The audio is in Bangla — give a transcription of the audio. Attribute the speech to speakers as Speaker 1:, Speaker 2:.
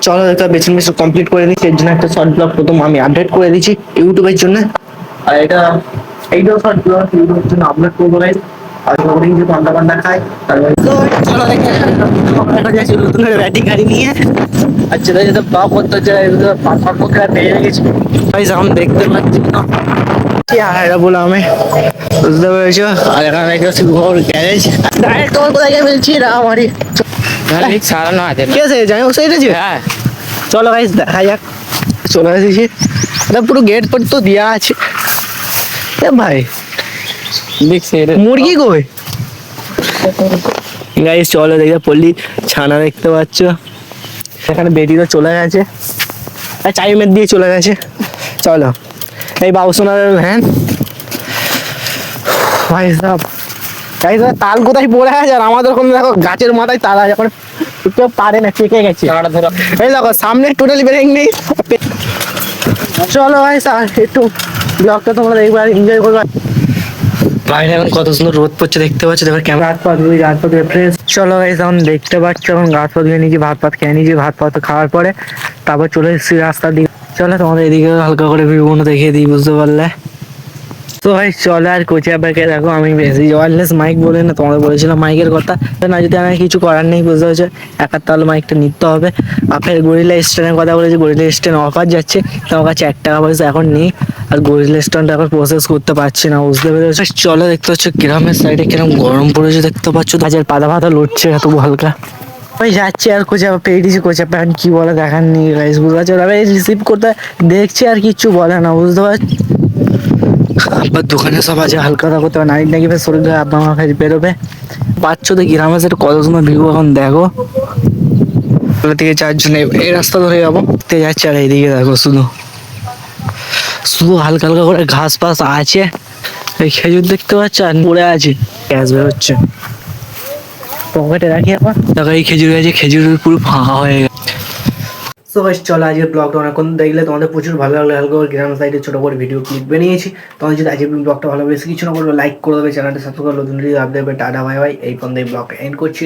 Speaker 1: চলো একটা বেছে বেছে কমপ্লিট করে দিচ্ছি, এর জন্য একটা শর্ট ব্লগ প্রথম আমি আপডেট করে দিচ্ছি ইউটিউবের জন্য। আর এইটাও শর্ট ব্লগ ইউটিউবের জন্য আপলোড করবো গাইস। আর সবাই যে পান্তা পান্তা খায় তারপরে চলো দেখে নতুন ব্যাটিং গাড়ি নিয়ে আর যেটা যেটা ব্লগ করতে হচ্ছে পাঁচশো টাকা পেয়ে গেছি গাইস, এখন দেখতে পাচ্ছি না এরা বলে আমি বুঝতে পেরেছো। আর এখানে একটা ঘর গ্যারেজ ডাইরেক্ট তোমার কোথায় গিয়ে বলছি না আমারই
Speaker 2: সারানো আছে
Speaker 1: ঠিক আছে যাই হোক সেইটা
Speaker 2: হ্যাঁ
Speaker 1: চলো গাইস দেখা যাক। চলে এসেছি পুরো গেট পর তো দেওয়া আছে। এ ভাই
Speaker 2: দেখছি
Speaker 1: মুরগি কই গাইস? চলো দেখে পল্লি ছানা দেখতে পাচ্ছ, এখানে বেটিটা চলে গেছে আর চাইমের দিয়ে চলে গেছে। চলো এই বাবুসোনার ভ্যান ভাই সাহেব গাইস, তাল কোথায় পড়ে আছে আর আমাদের কোনো দেখো গাছের মাথায় তাল আছে, এখন কেউ পারে না, টেকে গেছে। এই দেখো সামনে টোটালি ব্রেক নেই। চলো ভাই স্যার একটু ব্লগটা তোমরা দেখবে আর এনজয় করবে। বাইরে এখন কত সুন্দর রোদ পড়ছে দেখতে পাচ্ছ, এবার ক্যামেরা হাত পা ধুয়ে ফ্রেশ। চলো গাইস এখন দেখতে পাচ্ছ এখন গাছ পা ধুয়ে নিয়েছি, ভাত পাত খেয়ে নিয়েছি, ভাত পাত খাওয়ার পরে তারপর চলে এসেছি রাস্তার দিকে। চলো তোমাদের এদিকে হালকা করে ভিউগুলো দেখিয়ে দিই, বুঝতে পারলে তো ভাই। চলে আর কোচিয়া ব্যাগে দেখো আমি বেশি ওয়্যারলেস মাইক বলে না তোমাদের বলেছিলাম মাইকের কথা না, যদি আমার কিছু করার নেই বুঝতে পারছো, একার তাহলে মাইকটা নিতে হবে। আপনার গরিলা স্ট্যান্ডের কথা বলেছি, গরিলা স্ট্যান্ড অফার যাচ্ছে, তোমার কাছে 1 টাকা পয়সা এখন নেই আর গরিলা স্ট্যান্ড এখন প্রসেস করতে পারছি না, বুঝতে পেরেছো। চলো দেখতে পাচ্ছ গ্রামের সাইডে কিরকম গরম পড়েছে দেখতে পাচ্ছ, গাছের পাতা ফাতা লড়ছে এত হালকা। ওই যাচ্ছি আর কোচা পেয়ে দিয়েছি, কোচা প্যান্ট কি বলে দেখার নেই গাইস, বুঝতে পারছো। তবে রিসিভ করতে দেখছি আর কিচ্ছু বলে না, বুঝতে পারছি। আব্বার দোকানে সব আছে হালকা করতে হবে, নাইট নাকি শরীর খারাপ, আব্বা মা কাছে বেরোবে পাচ্ছ তো গ্রামের সাথে কত সময় ভিউ এখন দেখো। থেকে 4 জন এই রাস্তা ধরে যাবো যাচ্ছে আর এইদিকে দেখো শুধু শুধু হালকা হালকা করে ঘাস ফাস আছে, এই খেজুর দেখতে পাচ্ছ আর পড়ে আছে, গ্যাস বেরোচ্ছে পকেটে রাখি আবার। দেখো এই খেজুর গাছে খেজুর পুরো ফাঁকা হয়ে গেছে। সো গাইস চলো আজকের ব্লগটা অনেকক্ষণ দেখলে, তোমাদের প্রচুর ভালো লাগলো, হালকা করে গ্রাম সাইডে ছোটো করে ভিডিও ক্লিপ বানিয়েছি। তোমাদের যদি আজকের ব্লগটা ভালো বেশি কিছু না করবে লাইক করে দেবে, চ্যানেলটা সাবস্ক্রাইব করে নতুন ভিডিও আপডেট দেবে। টাটা বাই বাই, এই পর্যন্ত এই ব্লগটা এন্ড করছি।